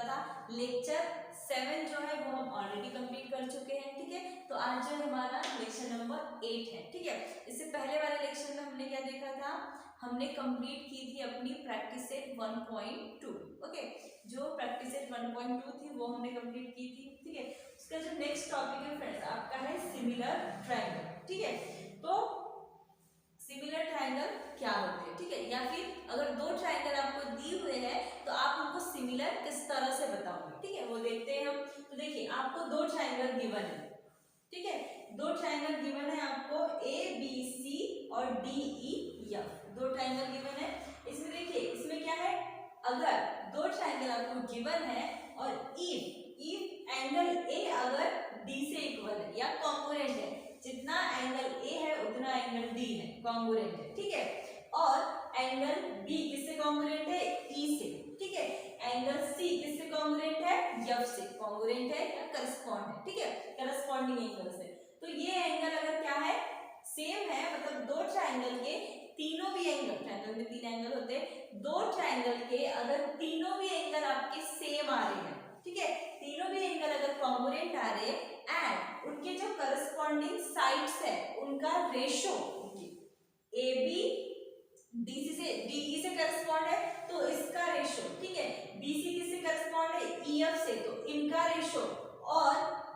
था। लेक्चर 7 जो है वो हम ऑलरेडी कंप्लीट कर चुके हैं, ठीक है। तो आज जो हमारा लेक्चर नंबर 8 है, ठीक है। इससे पहले वाले लेक्चर में हमने क्या देखा था, हमने कंप्लीट की थी अपनी प्रैक्टिस सेट 1.2, ओके। जो प्रैक्टिस सेट 1.2 थी वो हमने कंप्लीट की थी, ठीक है। उसका जो नेक्स्ट टॉपिक है फ्रेंड्स आपका है सिमिलर ट्रायंगल, ठीक है। तो सिमिलर ट्रायंगल क्या होते हैं, ठीक है, या फिर अगर दो ट्रायंगल आपको दिए हुए हैं तो आप उनको सिमिलर किस तरह से बताओगे, ठीक है, वो देखते हैं हम। तो देखिए आपको दो ट्रायंगल गिवन है, ठीक है, दो ट्रायंगल गिवन है आपको ABC और DEF, दो ट्रायंगल गिवन है। इसमें देखिए इसमें क्या है, अगर दो ट्रायंगल आपको गिवन है और इफ एंगल A अगर D से इक्वल है या कॉन्ग्रुएंट है, जितना एंगल A है उतना एंगल D है, कॉन्ग्रुएंट है, ठीक है। और एंगल B किससे कॉन्ग्रुएंट है, E से, ठीक है। एंगल C किससे कॉन्ग्रुएंट है, F से कॉन्ग्रुएंट है या करस्पॉन्ड है, ठीक है, करस्पॉन्डिंग एंगल से। तो ये एंगल अगर क्या है, सेम है, मतलब दो ट्रायंगल के तीनों भी एंगल, ट्रायंगल में 3 एंगल होते हैं, दो ट्रायंगल के अगर तीनों भी एंगल आपके सेम आ रहे हैं, ठीक है, तीनों भी एंगल अगर कॉन्ग्रुएंट आ रहे हैं एंड उनके जो करस्पॉन्डिंग साइड्स है उनका रेशो, AB DC से DE से करस्पॉन्ड है तो इसका रेशो, ठीक है, BC किससे करस्पॉन्ड है, EF से, तो इनका रेशो, और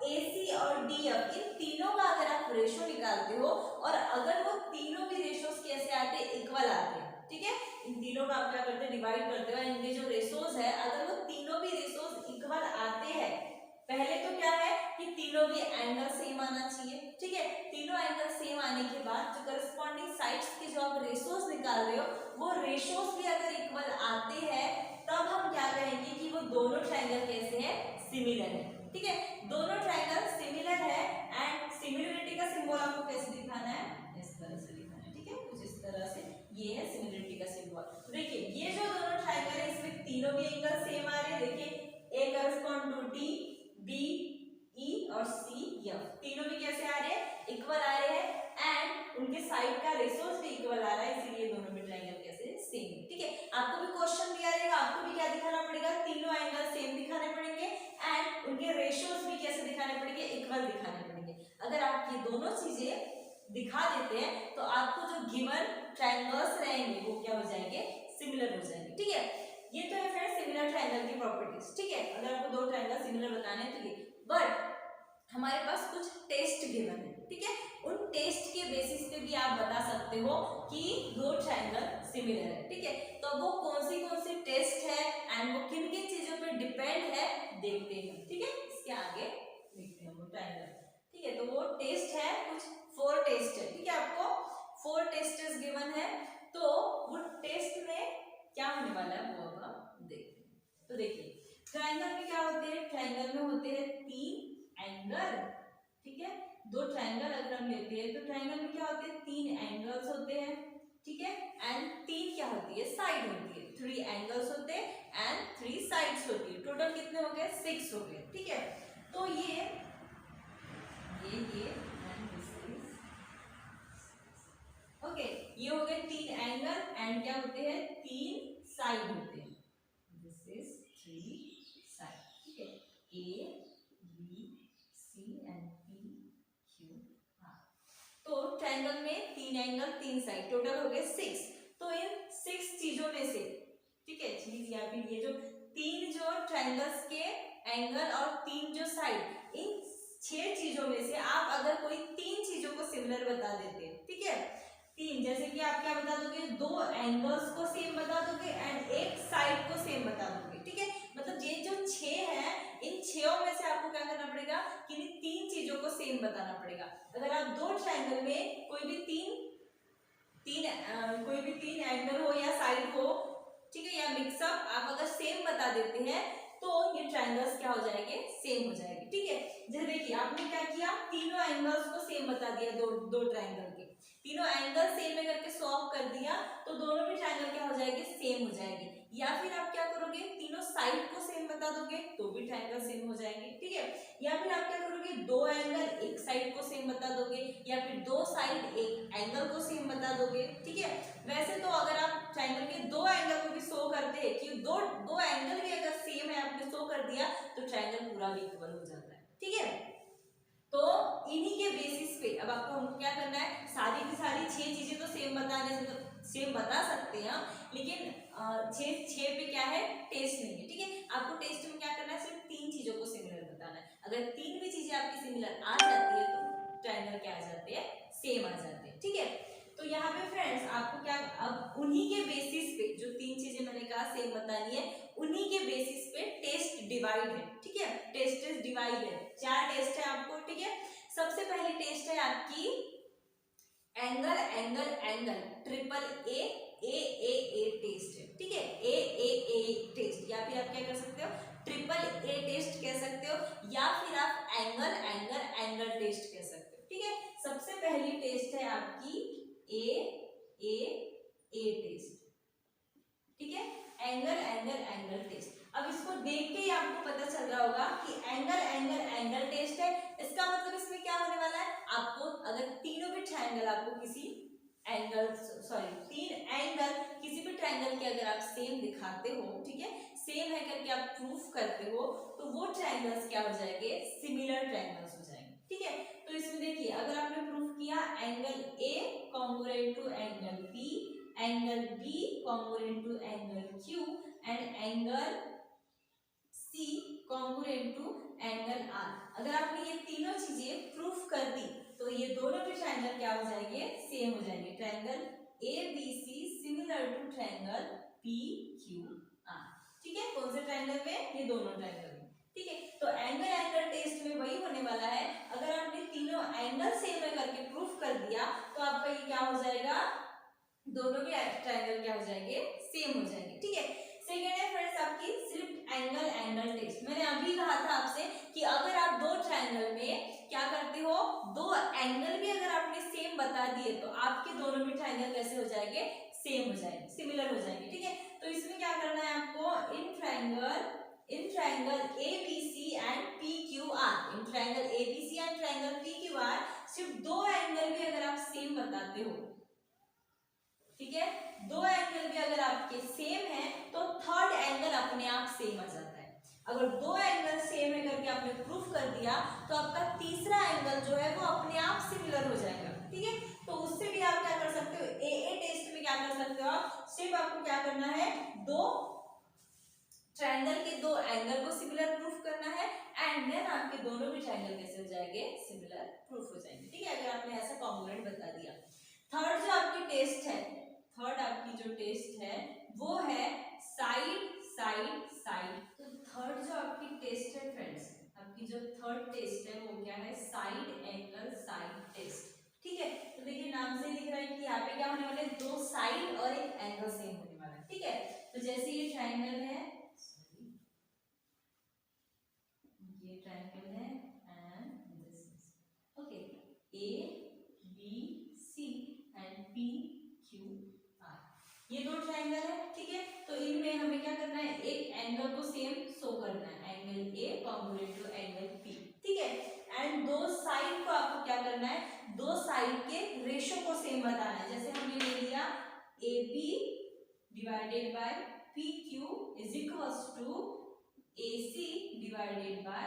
AC और DF इन तीनों का अगर आप रेशो निकालते हो और अगर वो तीनों भी रेशोस कैसे आते हैं, इक्वल आते हैं, ठीक है, इन तीनों का आप क्या करते हैं, डिवाइड करते हो, इनके जो रेशोस है अगर वो तीनों भी रेशोस इक्वल आते हैं, पहले तो क्या है कि तीनों भी एंगल सेम आना चाहिए, ठीक है, तीनों एंगल सेम आने के बाद जो करस्पॉन्डिंग साइड्स के जो आप रेशोस निकाल रहे हो वो रेशोस भी अगर इक्वल आते हैं तब हम क्या कहेंगे कि वो दोनों ट्रायंगल कैसे हैं, सिमिलर है, ठीक है, दोनों ट्रायंगल सिमिलर है। एंड सिमिलरिटी का सिंबल आपको कैसे दिखाना है, इस तरह से दिखाना है, ठीक है, कुछ इस तरह से, ये है सिमिलरिटी का सिंबल। तो देखिए ये जो दोनों ट्रायंगल है इसमें तीनों भी एंगल सेम आ रहे हैं, देखिए A correspond to D, B E और C F, तीनों भी कैसे आ रहे हैं, इक्वल आ रहे हैं एंड उनके साइड का रेशोस भी इक्वल आ रहा है, इसीलिए दोनों में ट्रायंगल कैसे सेम है, ठीक है। आपको भी क्वेश्चन दिया रहेगा, आपको भी क्या दिखाना पड़ेगा, तीनों एंगल सेम दिखाने पड़ेंगे एंड उनके रेशोस भी कैसे दिखाने पड़ेंगे, इक्वल दिखाने पड़ेंगे। अगर आप ये दोनों चीजें दिखा देते हैं तो आपको जो गिवन ट्रायंगल्स रहेंगे वो क्या हो जाएंगे, सिमिलर हो जाएंगे, ठीक है। ये तो है फ्रेंड्स सिमिलर ट्रायंगल की प्रॉपर्टीज, ठीक है, अगर आपको दो ट्रायंगल सिमिलर बताने हैं तो ये, बट हमारे पास कुछ टेस्ट गिवन है, ठीक है, उन टेस्ट के बेसिस पे भी आप बता सकते हो कि दो ट्रायंगल सिमिलर है, ठीक है। तो वो कौन सी टेस्ट है एंड वो किन किन चीजों पे डिपेंड है देखते हैं, ठीक है, इसके आगे देखते हैं वो ट्रायंगल, ठीक है। तो वो टेस्ट है कुछ 4 टेस्ट है, ठीक है, आपको 4 टेस्ट्स गिवन है, तो वो टेस्ट में क्या होने वाला है वो अब हम देखते हैं। तो देखिए ट्रायंगल में क्या होते हैं, ट्रायंगल में होते हैं 3 एंगल, ठीक है, दो ट्रायंगल अगर हम लेते हैं तो ट्रायंगल में क्या होते हैं, 3 एंगल्स होते हैं, ठीक है, एंड 3 क्या होती है, साइड होती है, 3 एंगल्स होते हैं एंड 3 साइड्स होती है, टोटल कितने हो गए, 6 हो गए, ठीक है। तो ये एंड दिस इज ओके, ये हो गए 3 एंगल एंड क्या होते हैं, 3 साइड होते हैं, दिस इज 3 साइड, ठीक है, A B C and P Q R। तो ट्रायंगल में 3 एंगल 3 साइड, टोटल हो गए 6। तो इन 6 चीजों में से, ठीक है, चीज या फिर ये जो 3 जो ट्रायंगल्स के एंगल और 3 जो साइड, इन 6 चीजों में से आप अगर कोई 3 चीजों को सिमिलर बता देते हैं, ठीक है, 3 जैसे कि आप क्या बता दोगे, 2 एंगल्स को सेम बता दोगे एंड एक साइड को सेम बता दोगे, ठीक है, मतलब ये जो 6 है इन 6 में से आपको क्या करना पड़ेगा कि इन 3 चीजों को सेम बताना पड़ेगा। अगर आप दो ट्रायंगल में कोई भी तीन एंगल हो या साइड हो, ठीक है, या मिक्सअप आप अगर सेम बता देते हैं तो ये ट्रायंगल्स क्या हो जाएंगे, सेम हो जाएंगे, ठीक है। जैसे देखिए आपने क्या किया, तीनों एंगल्स को सेम बता दिया, दो ट्रायंगल के तीनों एंगल सेम में करके सॉल्व कर दिया तो दोनों भी ट्रायंगल क्या हो जाएंगे, सेम हो जाएंगे। या फिर आप क्या करोगे, तीनों साइड को सेम बता दोगे तो भी ट्रायंगल सेम हो जाएंगे, ठीक है। या फिर आप क्या करोगे, 2 एंगल एक साइड को सेम बता दोगे या फिर 2 साइड एक एंगल को सेम बता दोगे, ठीक है। वैसे तो अगर आप ट्रायंगल के दो एंगल को भी शो करते हैं कि दो दो एंगल भी अगर सेम है आपने शो कर दिया तो ट्रायंगल पूरा भी इक्वल हो जाता है। ठीक है, तो इन्हीं के बेसिस पे अब आपको हमको क्या करना है, सारी की सारी 6 चीजें तो सेम बताने से सेम बता सकते हैं लेकिन 6 पे क्या है, टेस्ट नहीं है। ठीक है, आपको टेस्ट में क्या करना है, सिर्फ 3 चीजों को सिमिलर बताना है। अगर 3 भी चीजें आपकी सिमिलर आ जाती है तो ट्रायंगल क्या आ जाते हैं, सेम आ जाते हैं। ठीक है, तो यहाँ पे फ्रेंड्स आपको क्या, अब उन्हीं के बेसिस पे जो 3 चीजें मैंने कहा सेम बतानी है, उन्हीं के बेसिस पे टेस्ट डिवाइड है। ठीक है, टेस्ट डिवाइड है, 4 टेस्ट है आपको। ठीक है, सबसे पहली टेस्ट है आपकी angle angle angle triple A test है। ठीक है, ए टेस्ट, या फिर आप क्या कर सकते हो, ट्रिपल ए टेस्ट कह सकते हो, या फिर आप एंगल एंगल एंगल टेस्ट कह सकते हो। ठीक है, सबसे पहली टेस्ट है आपकी ए टेस्ट। ठीक है, एंगल एंगल एंगल टेस्ट। अब इसको देख के ही आपको पता चल रहा होगा कि एंगल एंगल एंगल टेस्ट है। इसका मतलब इसमें क्या होने वाला है, आपको अगर तीनों भी ट्रायंगल आपको किसी एंगल तीन एंगल किसी भी ट्रायंगल के अगर आप सेम दिखाते हो, ठीक है, सेम है करके आप प्रूफ करते हो, तो वो ट्रायंगल्स क्या हो जाएंगे, सिमिलर ट्रायंगल्स हो जाएंगे। ठीक है, तो इसमें देखिए अगर आपने प्रूफ किया angle A congruent to angle B, angle B congruent to angle Q and angle C congruent to angle R. अगर आपने ये तीनों चीजें प्रूफ कर दी तो ये दोनों भी ट्रायंगल क्या हो जाएंगे, सेम हो जाएंगे। Triangle A B C similar to triangle P Q R. ठीक है, कौन से ट्रायंगल में, ये दोनों ट्रायंगल में। ठीक है, तो एंगल एंगल टेस्ट में वही होने वाला है, अगर आपने तीनों एंगल सेम है करके प्रूफ कर दिया तो आपका ये क्या हो जाएगा, दोनों भी ट्रायंगल क्या हो जाएंगे, सेम हो जाएंगे। ठीक है, सेकेंड है फ्रेंड्स आपकी सिर्फ एंगल एंगल टेस्ट। मैंने अभी कहा था आपसे कि अगर आप दो ट्रायंगल में क्या करते हो, दो एंगल भी अगर आपने सेम बता दिए तो आपके दोनों भी ट्रायंगल कैसे हो जाएंगे, सेम हो जाएंगे, सिमिलर हो जाएंगे। ठीक है, तो इसमें क्या करना है आपको, in triangle A B C and P Q R, in triangle A B C and triangle P Q R सिर्फ दो एंगल भी अगर आप सेम बताते हो, ठीक है, दो एंगल भी अगर आपके सेम है तो थर्ड एंगल अपने आप सेम आ जाता है। अगर दो एंगल सेम है करके आपने प्रूफ कर दिया तो आपका तीसरा एंगल जो है वो अपने आप सिमिलर हो जाएगा। ठीक है, तो उससे भी आप क्या कर सकते हो, ए टेस्ट में क्या कर सकते हो आप, सिर्फ आपको क्या करना है, दो ट्रायंगल के दो एंगल को सिमिलर प्रूफ करना है एंड देन आपके दोनों भी ट्रायंगल कैसे हो जाएंगे, सिमिलर प्रूफ हो जाएंगे। ठीक है, अगर आपने ऐसा कॉन्ग्रुएंट बता दिया। थर्ड जो आपकी टेस्ट है, थर्ड आपकी जो टेस्ट है वो है साइड साइड साइड। तो थर्ड जो आपकी टेस्ट है फ्रेंड्स, आपकी जो थर्ड टेस्ट है वो क्या है, साइड एंगल साइड टेस्ट। ठीक है, तो देखिए नाम से दिख रहा है कि यहाँ पे क्या होने वाले हैं, दो साइड और एक एंगल सेम होने वाला है। ठीक है, तो जैसे ये ट्रायंगल है, ये ट्रायंगल है and this is okay, A B C and P Q R, ये दो ट्रायंगल है। ठीक है, तो इनमें हमें क्या करना है, एक एंगल को सेम शो करना है, angle A congruent to angle P. ठीक है, एंड दो साइड को आपको क्या करना है, दो साइड के रेशो को सेम बताना है। जैसे हमने ले लिया A P divided by P Q is equals to A C divided by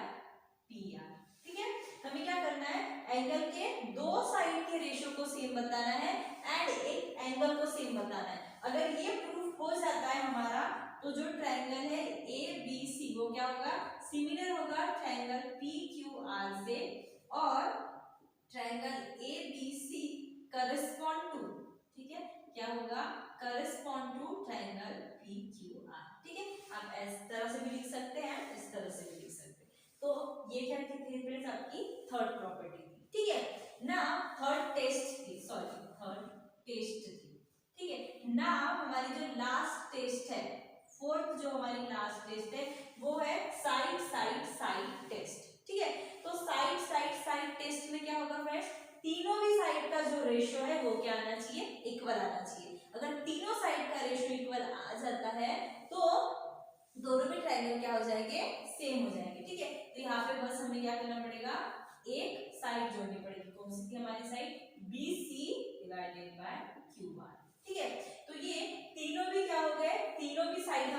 P R. ठीक है, हमें क्या करना है, एंगल के दो साइड के रेशो को सेम बताना है एंड एक एंगल को सेम बताना है। अगर ये प्रूफ हो जाता है हमारा तो जो ट्रायंगल है ए बी सी वो क्या होगा, सिमिलर होगा ट्रायंगल पी क्यू आर से, और triangle A B C correspond to, ठीक है, क्या होगा, correspond to triangle P Q R. ठीक है, आप इस तरह से भी लिख सकते हैं, इस तरह से भी लिख सकते हैं। तो ये क्या थी फ्रेंड्स आपकी थर्ड प्रॉपर्टी थी। ठीक है ना, थर्ड टेस्ट थी, सॉरी थर्ड टेस्ट थी। ठीक है ना, हमारी जो लास्ट टेस्ट है, फोर्थ जो हमारी लास्ट टेस्ट है वो है साइड साइड साइड टेस्ट। ठीक है, तो साइड साइड साइड टेस्ट में क्या होगा फ्रेंड्स, तीनों भी साइड का जो रेशियो है वो क्या आना चाहिए, इक्वल आना चाहिए। अगर तीनों साइड का रेशियो इक्वल आ जाता है तो दोनों भी ट्रायंगल क्या हो जाएंगे, सेम हो जाएंगे। ठीक है, तो यहाँ पे बस हमें क्या करना पड़ेगा, एक साइड जोड़नी पड़ेगी। कौन सी थी हमारी side, B C divided by Q R. ठीक है, तो ये तीनों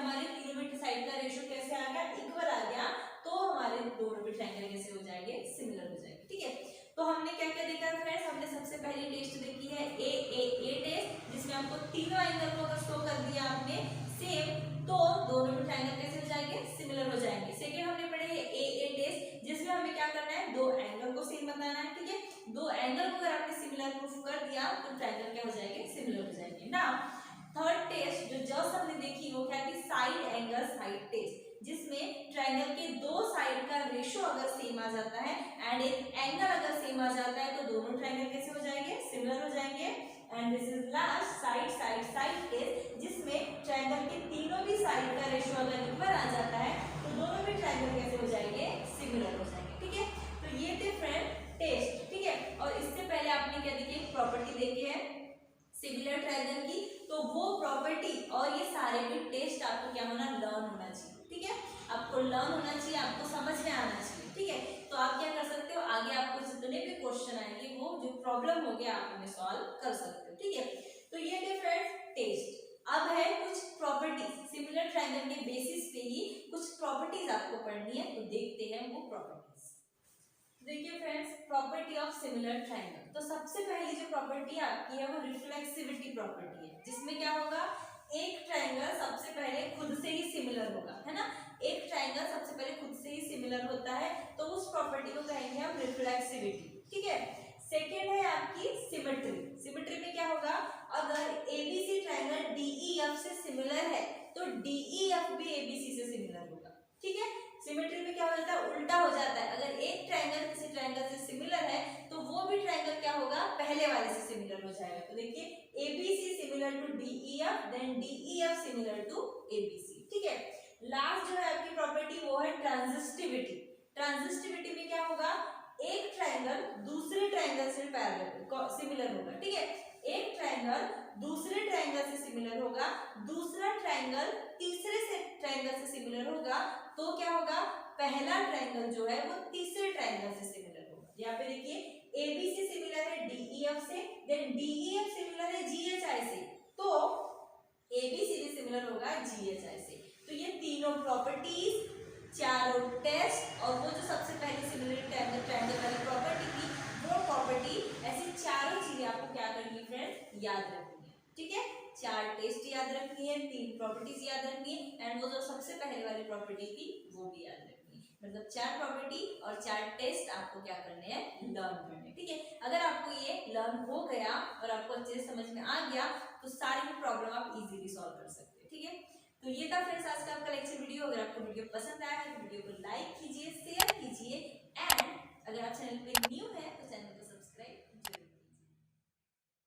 हमारे तीनों भी साइड का रेशियो कैसे आ गया, इक्वल आ गया, तो हमारे दोनों भी ट्रायंगल कैसे हो जाएंगे, सिमिलर हो जाएंगे। ठीक है, तो हमने क्या क्या देखा फ्रेंड्स, हमने सबसे पहली टेस्ट देखी है ए टेस्ट, जिसमें हमको तीनों एंगल को अगर शो कर दिया आपने सेम, तो दोनों भी ट्रायंगल कैसे हो जाएंगे, सिमिलर हो जाएंगे। सेकंड हमने पढ़े है ए टेस्ट, जिसमें हमें क्या करना है, दो एंगल को सेम बताना है। ठीक है, दो एंगल को अगर आपने सिमिलर प्रूफ कर दिया तो ट्रायंगल क्या हो जाएंगे, सिमिलर हो जाएंगे ना। थर्ड टेस्ट जो जस्ट हमने देखी वो क्या थी, साइड एंगल साइड टेस्ट, जिसमें ट्रायंगल के दो साइड का रेशियो अगर सेम आ जाता है एंड एक एंगल अगर सेम आ जाता है तो दोनों ट्रायंगल कैसे हो जाएंगे, सिमिलर हो जाएंगे। And this is last side side side test, जिसमें ट्रायंगल के तीनों भी साइड का रेशियो अगर इक्वल आ जाता है तो दोनों भी ट्रायंगल कैसे हो जाएंगे, सिमिलर हो जाएंगे। ठीक है, तो ये थे फ्रेंड टेस्ट। ठीक है, और इससे पहले आपने क्या देखी, प्रॉपर्टी देखी है सिमिलर ट्रायंगल की, तो वो प्रॉपर्टी और ये सारे भी टेस्ट आपको क्या होना, लर्न होना चाहिए। ठीक है, आपको लर्न होना चाहिए, आपको समझ में आना चाहिए। ठीक है, तो आप क्या कर सकते हो, आगे आपको जितने भी क्वेश्चन आएंगे वो जो प्रॉब्लम हो गया आप उन्हें सॉल्व कर सकते हो। ठीक है, तो ये थे फ्रेंड्स टेस्ट। अब है कुछ प्रॉपर्टीज, सिमिलर ट्रायंगल के बेसिस पे ही कुछ प्रॉपर्टीज आपको पढ़नी है, तो देखते हैं वो प्रॉपर्टीज। देखिए friends, property of similar triangle, तो सबसे पहली जो प्रॉपर्टी आपकी है वो रिफ्लेक्सिविटी प्रॉपर्टी है, जिसमें क्या होगा, एक ट्रायंगल सबसे पहले खुद से ही सिमिलर होगा, है ना, एक ट्रायंगल सबसे पहले खुद से ही सिमिलर होता है, तो उस प्रॉपर्टी को कहेंगे हम रिफ्लेक्सिविटी। ठीक है, सेकेंड है आपकी सिमेट्री। सिमेट्री में क्या होगा, अगर एबीसी ट्रायंगल डीईएफ से सिमिलर है तो डीईएफ भी एबीसी से सिमिलर होगा। ठीक है, सिमेट्री में क्या हो जाता है, उल्टा हो जाता है, अगर एक ट्रायंगल किसी ट्रायंगल से सिमिलर है तो वो भी ट्रायंगल क्या होगा, पहले वाले से सिमिलर हो जाएगा। तो देखिए ABC similar to DEF, then DEF similar to ABC. ठीक है, लास्ट जो है आपकी प्रॉपर्टी वो है ट्रांजिस्टिविटी। ट्रांजिस्टिविटी में क्या होगा, एक ट्रायंगल दूसरे ट्रायंगल से पैरेलल सिमिलर होगा। ठीक है, एक ट्रायंगल दूसरे ट्रायंगल से सिमिलर होगा, दूसरा ट्रायंगल तीसरे से ट्रायंगल से सिमिलर होगा, तो क्या होगा, पहला ट्रायंगल जो है वो तीसरे ट्रायंगल से सिमिलर होगा। यहाँ पे देखिए एबीसी सिमिलर है डीईएफ से, देन डीईएफ सिमिलर है जीएचआई से, तो एबीसी भी सिमिलर होगा जीएचआई से। तो ये तीनों प्रॉपर्टीज, चारों टेस्ट और वो जो सबसे पहले सिमिलर ट्रायंगल वाली प्रॉपर्टी थी वो प्रॉपर्टी, ऐसी चारों चीजें आपको क्या करनी है फ्रेंड्स, याद रखनी है। ठीक है, चार टेस्ट याद रखनी है, तीन प्रॉपर्टीज याद रखनी है, एंड वो जो सबसे पहले वाली प्रॉपर्टी थी वो भी याद रखनी है। मतलब चार प्रॉपर्टी और चार टेस्ट आपको क्या करने हैं, लर्न करने हैं। ठीक है, अगर आपको ये लर्न हो गया और आपको अच्छे से समझ में आ गया तो सारी प्रॉब्लम आप इजीली सॉल्व कर सकते हैं। ठीक है, तो ये था फ्रेंड्स आज का आपका लेक्चर वीडियो। अगर आपको वीडियो पसंद आया है तो वीडियो को लाइक कीजिए,